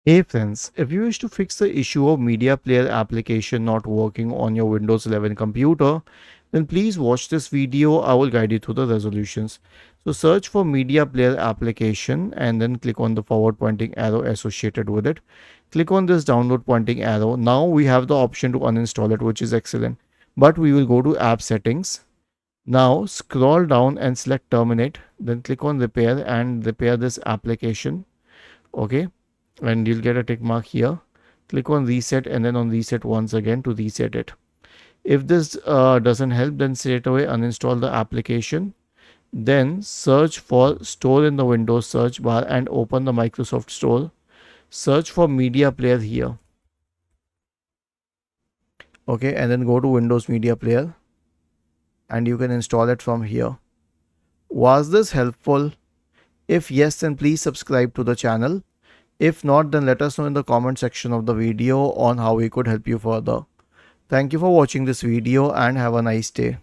Hey friends, if you wish to fix the issue of media player application not working on your Windows 11 computer, then please watch this video. I will guide you through the resolutions. So search for media player application and then click on the forward pointing arrow associated with it. Click on this download pointing arrow. Now we have the option to uninstall it, which is excellent. But we will go to app settings. Now scroll down and select terminate. Then click on repair and repair this application. Okay, and you'll get a tick mark here. Click on reset and then on reset once again to reset it. If this doesn't help, then straight away uninstall the application. Then search for store in the Windows search bar and open the Microsoft Store. Search for media player here. Okay, and then go to Windows Media Player and you can install it from here. Was this helpful? If yes, then please subscribe to the channel. If not, then let us know in the comment section of the video on how we could help you further. Thank you for watching this video and have a nice day.